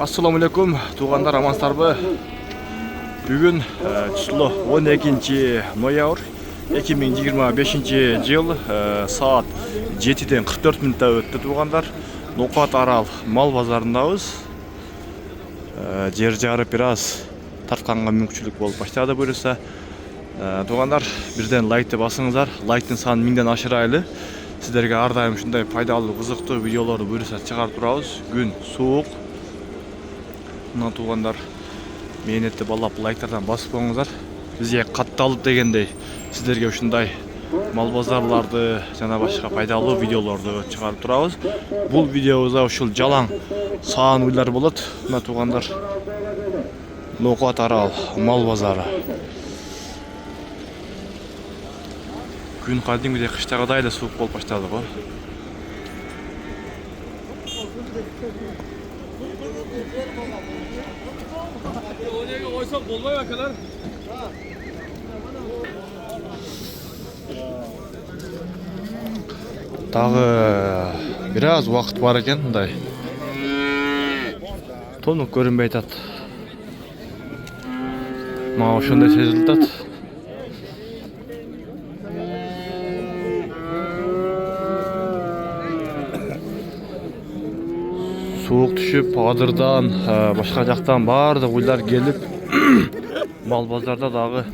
Assalamu alaikum, туғандар, амансыздарбы? Бүгін число 12 ноябрь 2025 жыл, саат 7-ден 44 минутта өтті туғандар. Ноқат Арал мал базарындабыз. Жер жары біраз тартқанға мүмкіншілік болып баштады бұйырса. Туғандар, бірден лайкты басыңыздар. Лайктың санын 1000-ден ашырайлы. Сіздерге ардайым шындай пайдалы, қызықты видеоларды бұйырса шығарып тұрабыз. Күн суық. Мына туғандар, мейнетті балап лайктардан басып қойыңыздар. Бізге қатталып дегендей сіздерге ушундай мал базарларды жана башка пайдалуу видеолорду чыгарып турабыз. Бул видеобузда ушул жалаң саан уйлар болот. Мына тугандар, Ноқат Арал мал базары. Күн кадимгидей кыштагыдай эле суук болуп баштады го. Тағы біраз уақыт бар екен, мындай. Тонық көрінбей атат. Маған ошондай сезилип атат. Суық түшүп, Адырдан, башка жактан баардык уйлар келип, мал базарда дагы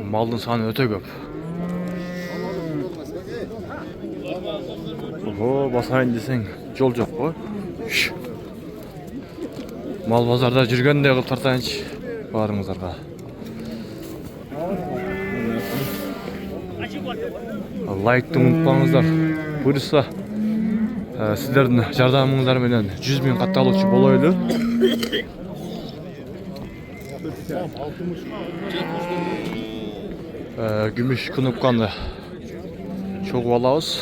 малдын саны өтө көп. Басайын десең, жол жоқ қой. Мал базарда жүргенде қылып тартайыншы барыңыздарға. Лайкты ұмытпаңыздар. Бұйырса, сіздердің жардамыңыздар менен 100 000 катталуучу болойлу. Күмүш кнопканы чогуп алабыз.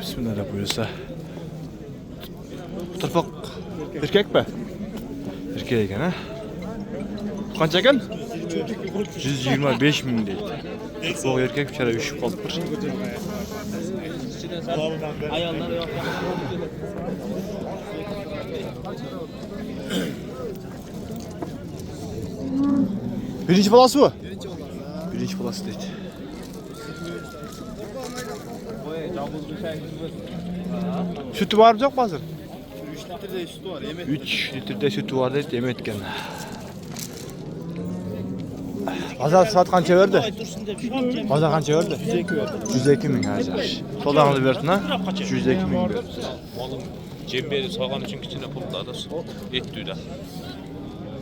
Bismillah buyursa. Tırpak erkek mi? Erkek ekan ha? Qancha ekan? 125 000 deydi. Bu erkek bichara üşüp qolibdir. Ayollar yo'q. Birinchi balasi bu? Birinchi balasi deydi. Sütü var mı yok mu hazır? 3 litrede sütü var, yemet. 3 litrede sütü var deydi, yemetken. Pazar saat kança verdi? Pazar kança verdi? 102 verdi. 102 000 ha, yaxşı. Solağınızı verdin ha? 102 000 verdi. Malın cemberi soğan için kichine pulda et duyda.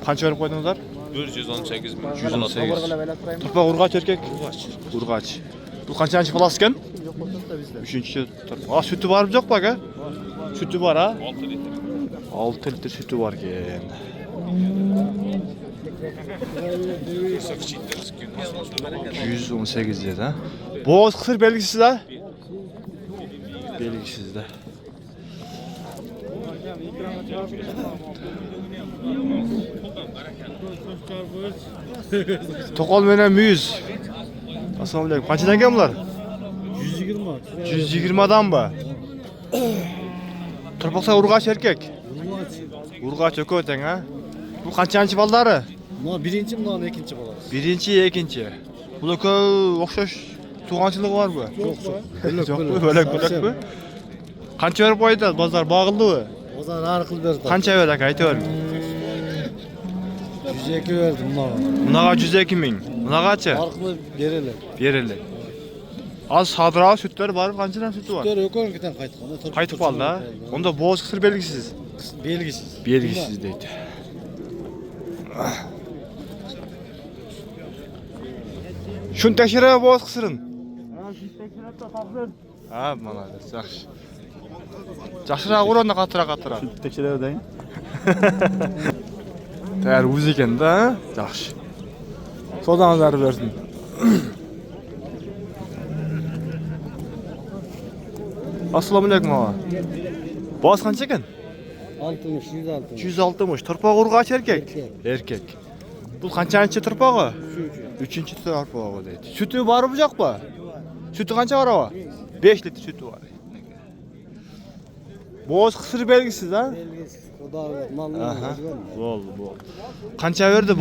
Kança verip koydunuzlar? 118 000. 118. Turpak urgaç erkek? Urgaç. Bu kançançı balası eken? Üçüncü turpak. Sütü var mı yok bak ha? Sütü var ha? 6 litre. 6 litre sütü var eken. Kısa kiçikler 118 dedi ha. Boğaz kısır belgisiz ha? Belgisiz de. Tokal menen 100. Assalamu alaikum. Kaçıdan eken bunlar? 120. 120 adam mı? Turpaksa urgaç erkek. Urgaç ököten ha? Bu kaçançı balları? Bunlar birinci, bunlar ikinci balası. Birinci, ikinci. Bu ökö okşoş tuğançılığı var mı? Çok. Bölek mi? Kança verip koydu? Bazar bağıldı mı? O zaman arıkıl verdi. Kança verdi? Aytı ver. 102 verdi bunlar. Bunağa 102 000. Bunağa kaçı? Arıklı verelim. Verildi. Az sadırağı sütleri var mı? Kançadan sütü var? Sütleri yok önkeden kaytıp. Kaytıp aldı ha? Onda boğaz kısır belgisiz. Belgisiz. Belgisiz deydi. Şun tekşire boğaz kısırın. Ha, malades, yaxşı. Жақшырақ ұранда қатыра. Tekçeler ödeyin. Тәр өз екен да, жақшы. Содан бәрі берсін. Assalomu alaykum ağa. Boğaz qancha ekan? 60, 160. 160. Turpoq urg'och erkak. Erkak. Bu qanchanchi turpog'i? 3-chi turpog'i deydi. Sütü bormi yo'qmi? Sütü qancha bor ağa? 5 litr sütü var. Boğaz qisir belgisiz ha? Xudo malni Aha. Bo'ldi, bo'ldi. Qancha berdi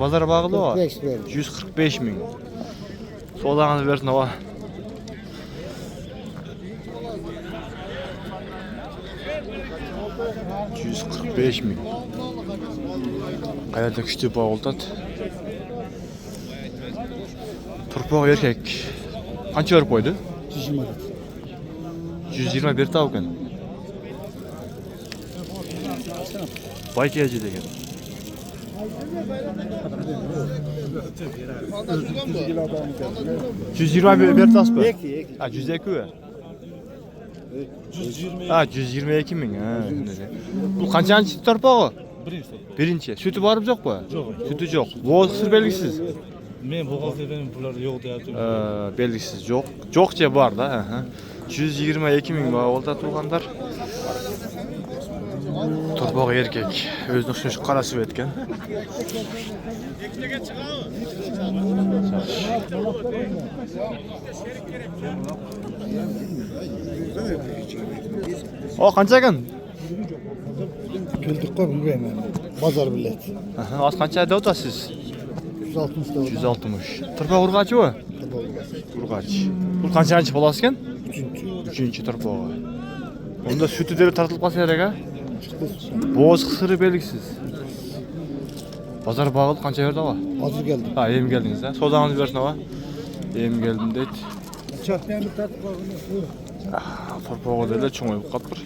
bozor bag'ili o? 45 berdi. 145 ming. Sodağını versin ağa. $145 ming. Qayerda kuchli bo'g'iltat. Turpoq erkak. Qancha berib qo'ydi? 120 berdi ekan. Baykaji degan. 120 berdi aspa. Ha 102 mi? Ha 122 ming. Ha. Bu qanchanchi turpog'i? Birinchi. Sütü bormi yo'qmi? Yo'q. Sütü yo'q. Bo'g'iz qisir belgisiz. Men buxgalterdan bular yo'q deyaptim. Belgisiz yo'q. Yo'qcha bor da. 122 ming o'lta tug'anlar. Turpoq erkak. O'zini shuncha qarasib etgan. O qancha ekan? Keldik qo'y bilmayman. Bozor billet. Az qancha deyotasiz? 160 da. 160. Turpoq urg'ochi bu? Urg'och. Bu qanchanchi bolasi ekan? 3-chi turpog'i. Unda sütü deb tartilib qolsa kerak a? Bo'g'iz qisiri belgisiz. Bozor bag'il qancha berdi ağa? Hozir geldim. Ha, yem geldiniz ha. Sodağınızı versin ağa. Yem geldim deydi. Çaktan bir tat qo'ygan. Turpoq dedi, cho'ng'ib qolibdir.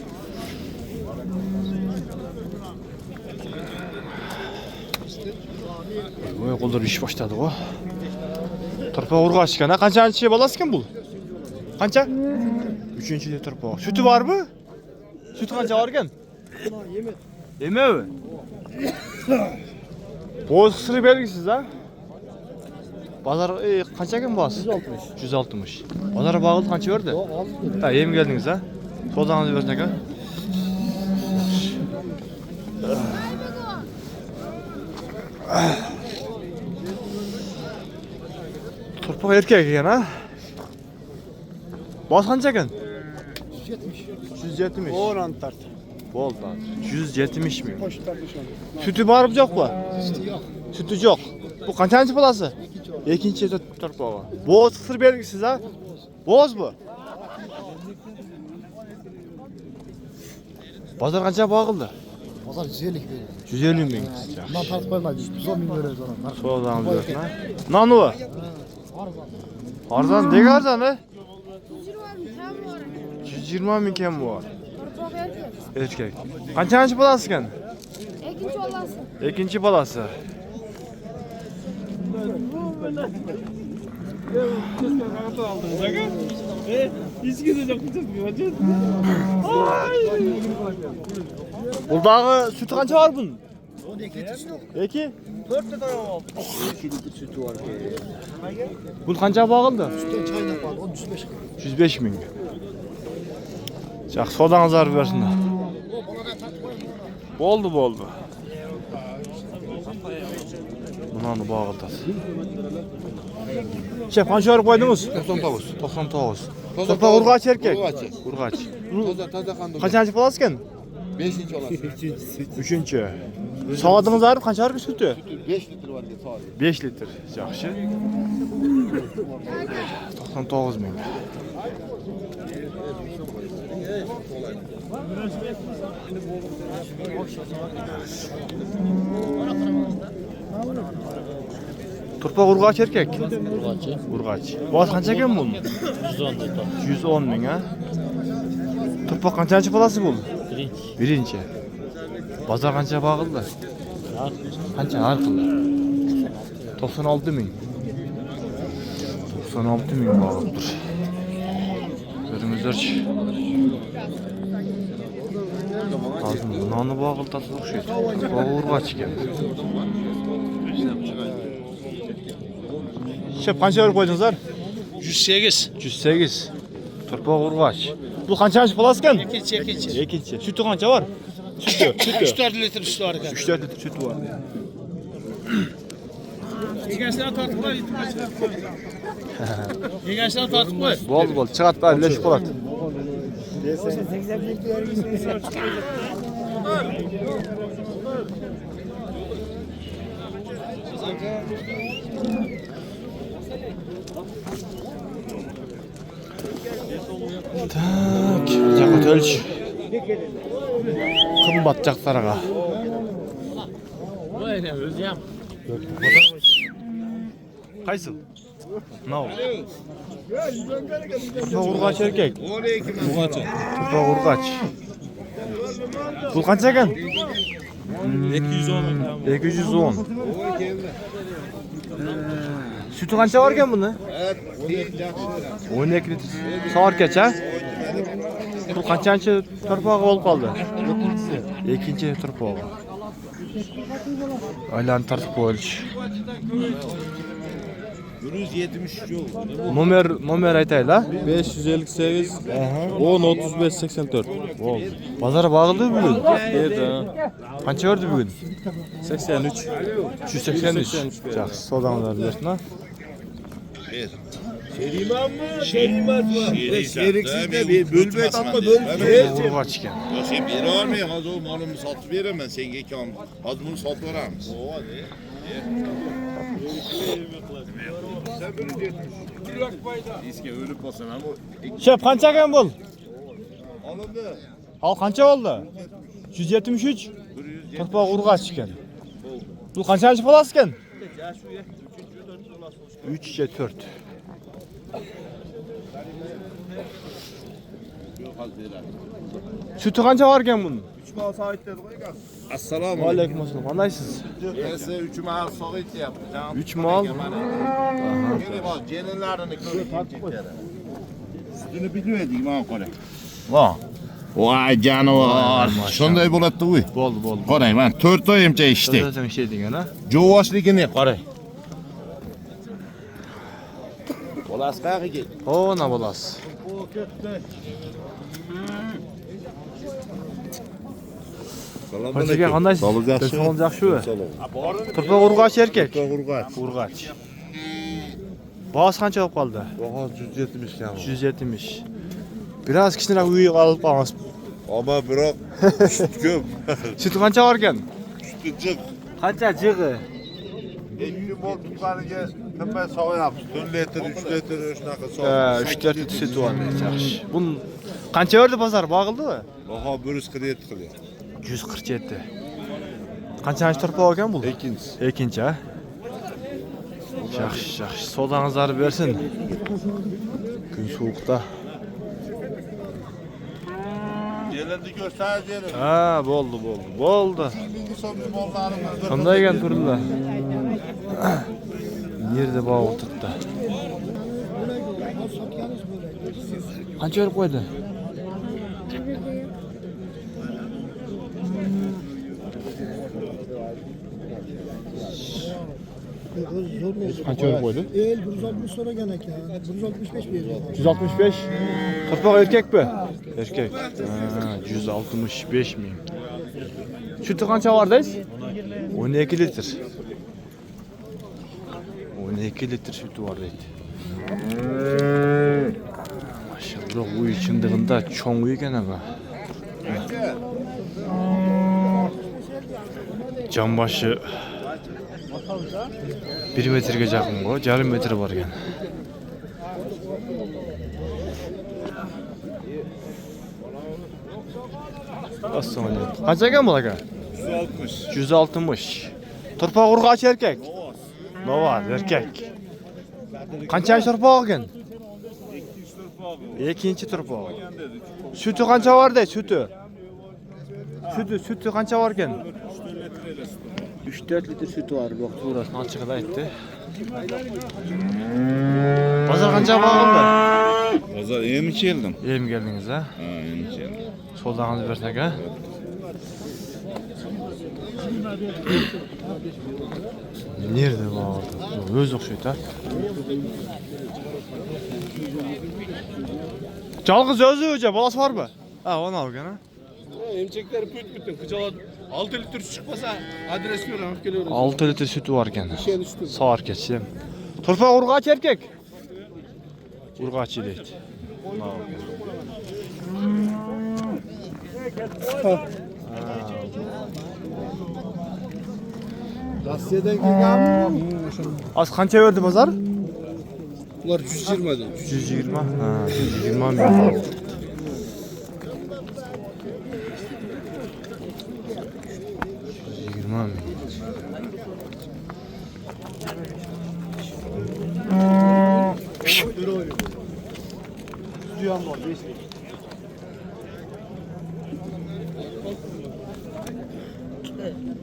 Voy, qo'llar ish boshladi o. Turpoq urg'och ekan, ha? Qanchanchi bolasi ekan bu? Qancha? 3-chi turpoq. Sütü bormi? Sütü qancha bor ekan? Yemedi. Bo'g'iz qisiri belgisiz ha? Bozor qancha ekan boz? 160. 160. Bozor bag'il qancha berdi? Ha, yem geldiniz ha? Sodağınızı versin aka. Turpoq erkak ekan ha? Boz qancha ekan? 170. 10 tart. Bo'ldi. 170 ming. Sütü bormi yo'qmi? Sütü yo'q. Bu qanchanchi bolasi? Ikkinchi turpog'i. Bo'g'iz qisir belgisiz ha? Bo'g'iz bu. Bozor qancha bag'ildi? Bozor 150 berdi. 150 ming. Ben tart qo'ymadim. 110 ming beradi ona. So'zdan bersin ha. Nanu bu. Arzon, nega arzon ha? 120 ming kam bu. Erkak. Qanchanchi bolasi ekan? Ikkinchi bolasi. Ikkinchi bolasi. Buldagi sütü qancha bor bunun? 12 litr sütü. 2? 4 ta to'g'ri oldi. 2 litr sütü var. Bu qancha bag'ildi? Sütü çaynak var. 105. 105 ming. Yaxshi, sodangizga berib bersinlar. Bo'ldi. Bunani bag'iltasi. Chef, qancha berib qo'ydingiz? 99. 99. Turpoq urg'och erkak. Urg'och. Toza qanday? Qancha bolasi ekan? 5-chi olasiz. 3-chi. Soatыңыз arib qancha berib sütü? 5 litr var ki soat. 5 litr. Yaxshi. 99 ming. Turpoq urg'och erkak. Urg'och. Boz qancha ekan bu? 110 dedi. 110 ming ha. Turpoq qanchanchi bolasi bu? Birinchi. Bozor qancha bag'ildi? Qancha har xil? 96 ming. 96 ming bag'ildir. Ko'ringizlarchi. Hozir nonni bag'iltasi o'xshaydi. Urg'och ekan. Shep qancha berib qo'ydingizlar? 108. 108. Turpa urgaç. Bu kançançı bolas ekan? Ekinchi. Ekinchi. Sütü kança var? Sütü. 3-4 litr sütü var ekan. 3-4 litre sütü var. Egasidan tortib qo'y. Egasidan tortib qo'y. Bol. Çıgat da birleşik bolat. Tak, jakut ölç. Kımbat jaktaraga. Qaysı? Nao. Turpa urgaç erkek. Turpa urgaç. Bul kança ekan? 210. Sütü kança var ekan buni? 12 litr. Soğarkaç ha? Bu kaçançı turpağı bolup kaldı? İkinci turpağı. Aylan tartıp ölç. 173 oldu. Nomer aytayla. 558 10 35 84. Bol. Pazara bağıldı bugün. Berdi. Kança verdi bugün? 83. 383. Жақсы, содан берсін ha. Gereksiz de bir bölme tatma bölme. Urgaç ekan. Sen beri vermeyin az o malımı satıp veremem sen gekam. Az bunu satıp veremiz. Diske ölüp basın ama Şef kança ekan bol? alındı. Al kança oldu? 173. Turpağı urgaç ekan. Bu kançançı bolas ekan? 3-4. Sütü kança var ekan bunun? 3 mal sahipleri koy gaz. Assalamu Aleyküm assalam. Qandaysız? Ben size 3 mal sahip yaptım. 3 mal. Gene bak gelinlerini körük Üstünü bilmedik bana kore. Va. Vay canavar. Şunday bo'latdi uy. Bo'ldi. Qarang, men 4 oyimcha ishdi. Zaten şey degan ha. Jovoshligini qarang. Bolas qayerga ket? O, na bolas. Kançaga qandaysiz? Telefon yaxshimi? Turpa urgaç erkek. Urgaç. Bahası qancha olib qoldi? Baha 170 kam. 170. Biraz kichikroq uy olib qolamiz. Ama biroq süt ko'p. Sütü qancha bor ekan? Sütçük. Qancha jig'i? 2 mol tuqqaniga nima sog'ayapmiz? 4 litr, 3 litr shunaqa sog'. 3-4 litr sütü var. Yaxshi. Bun qancha berdi bozor? Bağıldimi? Baha 147 qilyapti. 147. Qanchanish turpa ekan bu? Ekinchi ha? Yaxshi. Sodangizlarni bersin. Kun sovuqda. Gelindi göstereceğim. Ha, bo'ldi. Birinci son mollarımız. Qanday ekan turlar? Yerda bog' o'tiribdi. Qancha berib qo'ydi? Qancha berib qo'ydi? 160 so'ragan ekan. 165 bergan. 165. Turpoq erkakmi? Erkak. Ha, 165 ming. Sütü qancha bor deysiz? 12 litr. 12 litr sütü var deydi. Maşallah uy içindig'inda cho'ng uy ekan aga. Jambashi 1 metrga yaqin go, yarım metr bor ekan. Assalomu alaykum. Qancha ekan bu aka? 160. 160. Turpoq urg'ach erkak. Nova erkak. Qancha turpoq ekan? Ikinci turpoq. Sütü qancha bor dey, sütü? Sütü qancha bor ekan? 3-4 litr sütü var. Bak to'g'risini ochiqida aytdi. Bozor qancha bo'ldi? Bozor yemi keldim. Yem keldingiz ha? Ha, yemi keldim. So'zlaringizni bersak ha? Nerede bu? Öz okşaydı ha. Çalgız özü hoca, balası var mı? Ha, onu al gene. Emçekleri bütün kıçaladı. 6 litre su çıkmasa adres ver alıp geliyoruz. 6 litre sütü var gene. Şeyin üstü. Sağır geçeyim. Torpa urgaç erkek. Urgaç deydi. Rossiyadan kelganmi? Az qancha verdi bozor? Ular 120 dedi. 120. Ha, 120 ming.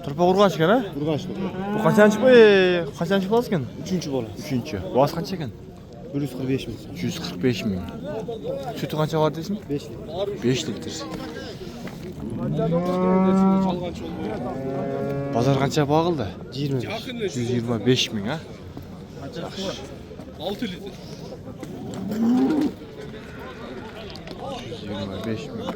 Turpa urgaç ekan, ha? Urgaç. Bu qanchанчы bolasi ekan? 3-bola. 3-chi. Boğaz qancha ekan? 145 ming. 145 ming. Sütü qancha var deysiz? 5 litr. 5 litr. Bozor qancha boğildi? 20. 125 ming, ha? 6 litr. 125 ming.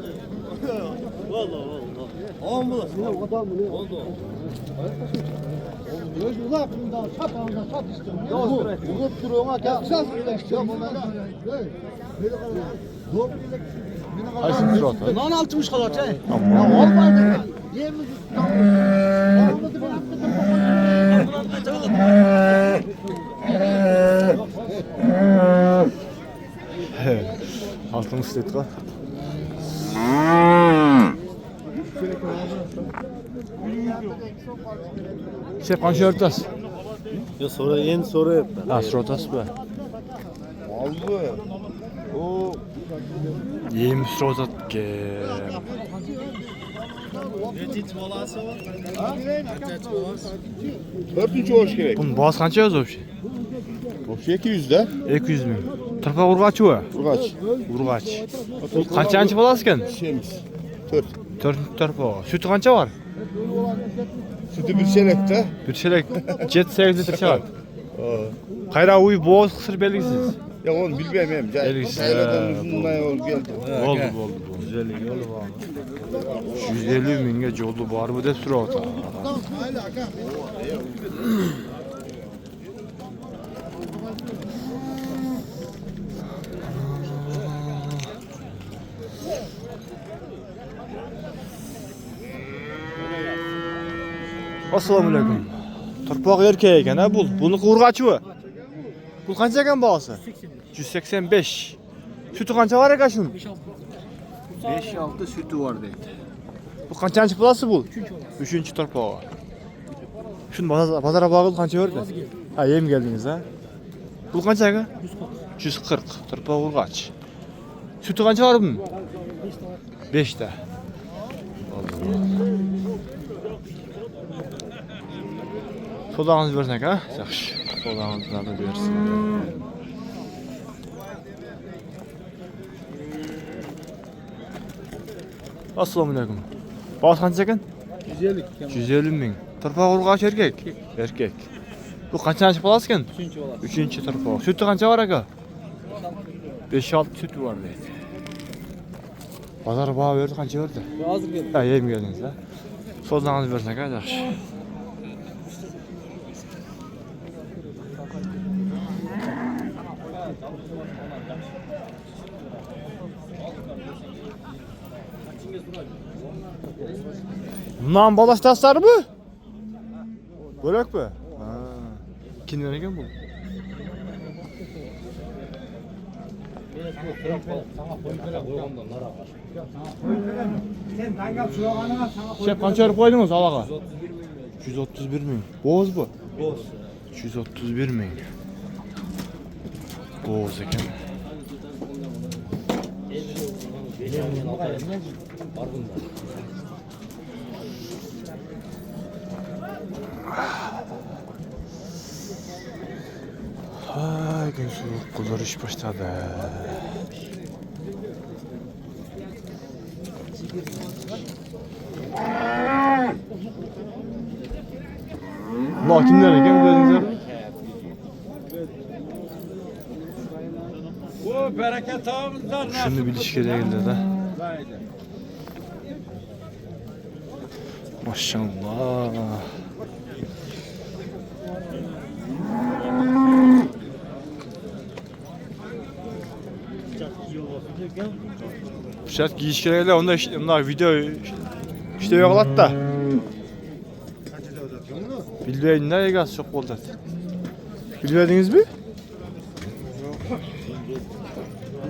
Qaysi turot? Non 60 qalar-chi. Altın üstü var. Şey qancha o'rtas? Yo so'rayapman. Ha, so'rotasiz-mi? Oldu. O Yem so'rotga. Nechinchi bolasi bor? dördüncü hoş gerek. Bunun boğaz qancha o'zi вообще? Hoş 200'de. 200 ming. Turpa urgachi u. Urgaç. Urgaç. Qanchанчы bolasi ekan? Şeyimiz. 4. 4 turpa. Sütü qancha var? Sütü bir çelekte. Bir chelak 7-8 litr chiqadi. Qayra uy bo'z qisir belgisiz. Ya onu bilmem. Belgisiz. Yayladan uzundan yol geldi. Bo'ldi. 150 mingga yo'li bormi deb so'rayapti. Assalomu alaykum. Turpoq erkak ekan, ha bu. Buni urgachi bu. Bu qancha ekan bahosi? 185. Sütü qancha var ekan shunun? 5-6 sütü var deydi. Bu qanchанчы bolasi bu? 3-chi turpog'i. Shuni bozorga borib qancha berdi? Ha, yem keldingiz, ha? Bu qanchaga? 140 turpoq urg'ach. Sütü qancha var bunun? 5 ta. Sodağınızı versek, ha? Yaxşı. Sodağınızı da versin. Assalamu alaykum. Boğaz qancha ekan? 150. 150 ming. Turpoq urg'ach erkak? Erkak. Bu qanchанчы bolasi ekan? 3-bola. 3-chi turpoq. Sütü qancha var aka? 5-6 sütü var deydi. Bozor baho berdi, qancha berdi? Hozir keldi. Ha, yem keldingiz, ha? Sodağınızı versek, ha? Yaxşı. Bundan balaştaslar mı? Börek mi? Ha. Kimden ekan bu? Şef qancha berib qo'ydingiz alaga? 131 ming. Bo'z bu? Bo'z. 131 ming. Bo'z ekan. Ay, gün soğuk kullar iş başladı. Bunlar kimler eken bilesizler? Bu bereket ağımızdan Şunu biliş gerekli de. Maşallah. Şart giyiş gerekli onlar video işte yoklat da. Bilmeyin ne gaz çok oldu. Bilmediniz mi?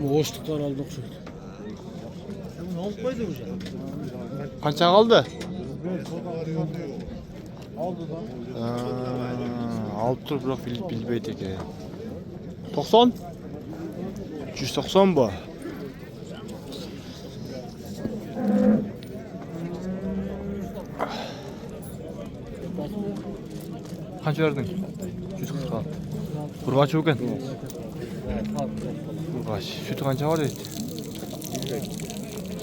Boşluktan aldık şu. Kaça kaldı? Aldı da. 6 bırak bilbeydi ki. 90? 190 bu. Kaç verdin? 146. Kurbaç yok en. Kurbaç. Sütü kança var dedi.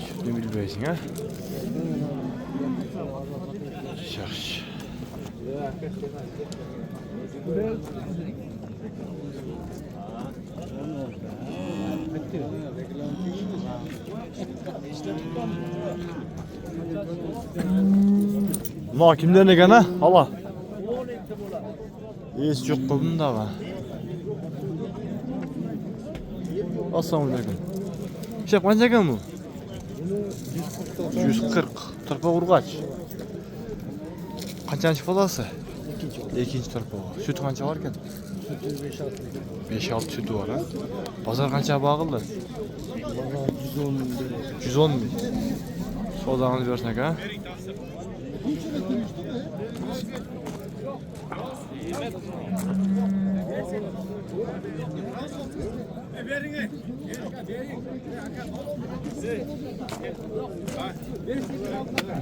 Sütünü bilbeysin ha. Yaxşı. Bunlar kimden eken ha? Hala. İyisi çok koydun da var. Assalamualaikum. Şef kaç eken bu? 140. Tırpa kurgaç. Kaçıncı falası? İkinci tırpa. Sütü kança var eken? 5-6 sütü var ha. Pazar kança bağıldı? 110 bin. Soğudanızı versene ha.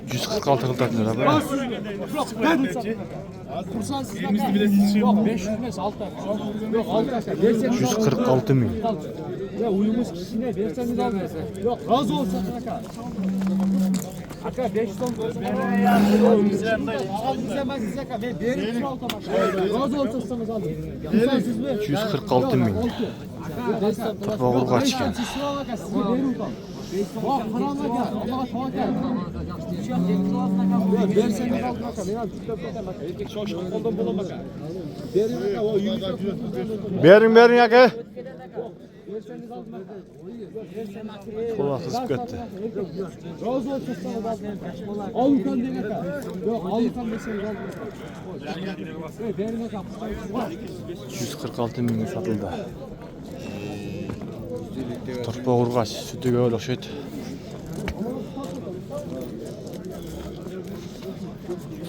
%46 kıldak lira be. Yok 500 mes 6 Yok 6 146 bin. Ya uyumuş kişine verseniz almıyorsun. Yok razı olsun kanka. Aka 5 ton bize bak size ka ben verim alta bak. Razı olsanız alın. Siz mi? 146 bin. Tırpa kurgaç eken. Bak karama gel. Allah'a tawakkal. Verseniz alın bak. Ben al. Erkek şoşun koldan bulan bak. Verin o yürü. Verin ya ki. Kola kızıp gitti. Razı olsun sana da. Al yukan demek ha. Yok al yukan deseniz al. Vermek yapsın. 146 bin satıldı. Tırpa kurgaç. Sütü böyle okşaydı.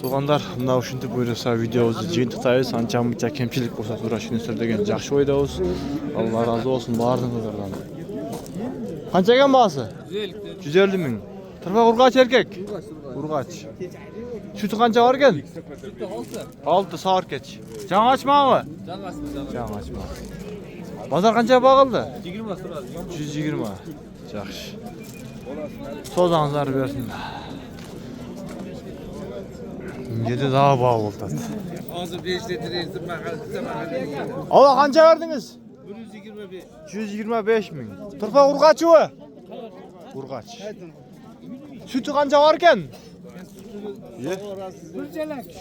Tuğanlar, mına uşinti buyursa videomuzu jıйынтыктайбыз. Анча-мынча кемчилик болсо туура түшүнүңүздөр деген жакшы ойдобуз. Алла разы болсун баардыгыңыздардан. Канча экен баасы? 150 миң. Тырба кургач эркек? Кургач. Sütü kança var eкен? 6 sağır keç. Жаңы ачмагы? Жаңы ачма. Базар канча багылды? 20 турат. 120. Жакшы. Созаңыздар берсин. Gede daha bağ oldu. Ağzı 5 litre ezdim bakalım. Allah kança verdiniz? 125. 125 min. Tırpa kurgaç mı? Kurgaç. Sütü kança varken? Ye.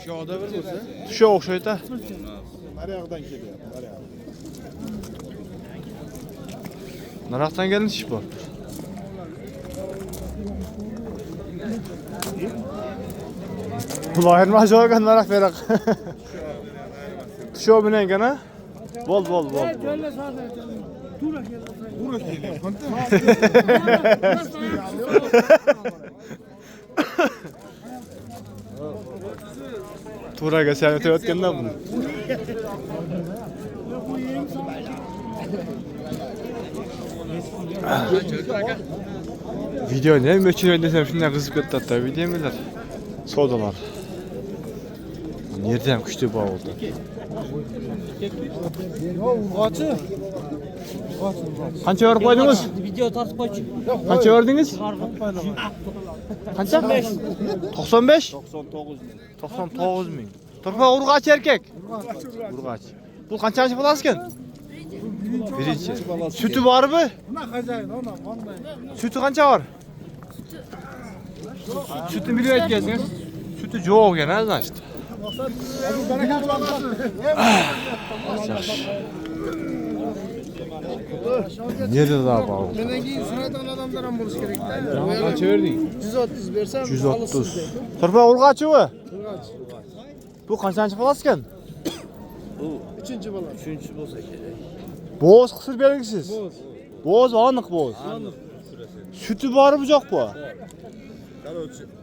Şurada bir olsa. Tuşa okşaydı da. Nereden geliyor? Naraktan gelmiş iş bu. Ulan her maçı varken narak verak. Tuşa binen gene. Bol. Tura geçen öte ötkenden bunu. Video ne meçhul desem şundan kızıp gitti hatta video miler? Sodalar. Nereden küçtü bu oldu? Kaçı? Kança verip koydunuz? Video tartıp koyun. Kança verdiniz? Kança? 95. 99. 99 bin. Turpa urgaç erkek. Urgaç. Bu kaçıncı balası ekan? Birinci. Sütü var mı? Sütü kança var? Sütü biliyor etkensiniz. Sütü çok yani значит. Nerede daha bağlı? Menden keyin sunaydigan odamlar ham bo'lish kerak da. Qancha berding? 130 bersam 130. Turpa urgaçı mı? Bu kaçıncı balası ekan? 3-chi bola. Boz kısır belgisiz. Boz anık boz. Sütü var mı yok bu?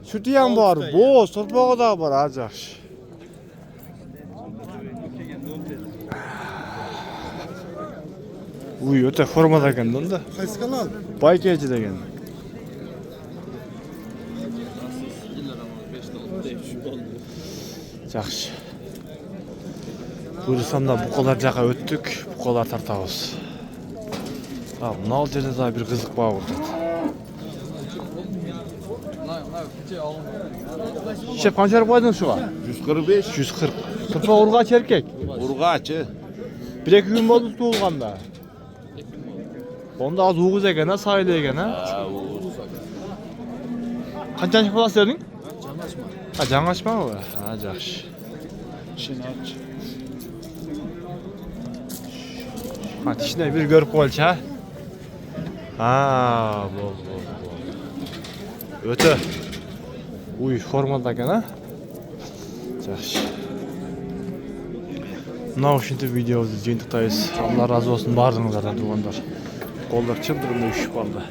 Sütü yan var. Boz torpağı da var acak. Uy öte formada ekan da. Qaysi kanal? Baykeci degan. Yaxshi. Buyursam da bu kadar jaka öttük, bu kadar tartabız. Ha, mınal жерде да bir kızık bağ oldu. Şef kançar koydun şuğa? 145. 140. Turpa urgaç erkek. Urgaçı. 1-2 gün boldu tuğulganda. Onda az uğuz eken ha, sayılı eken ha. Kançançı falan verdin? Ha, жаңашма mı? Ha, жақсы. Ha, tişine bir görüp koyalım ha. Ha, bol. Öte. Uy, formada eken ha. Жақсы. Мынау ушинтип видеобузду жыйынтыктайбыз. Allah razı olsun бардыгыңыздардан тугандар. Колдор чындыгында үшүп калды.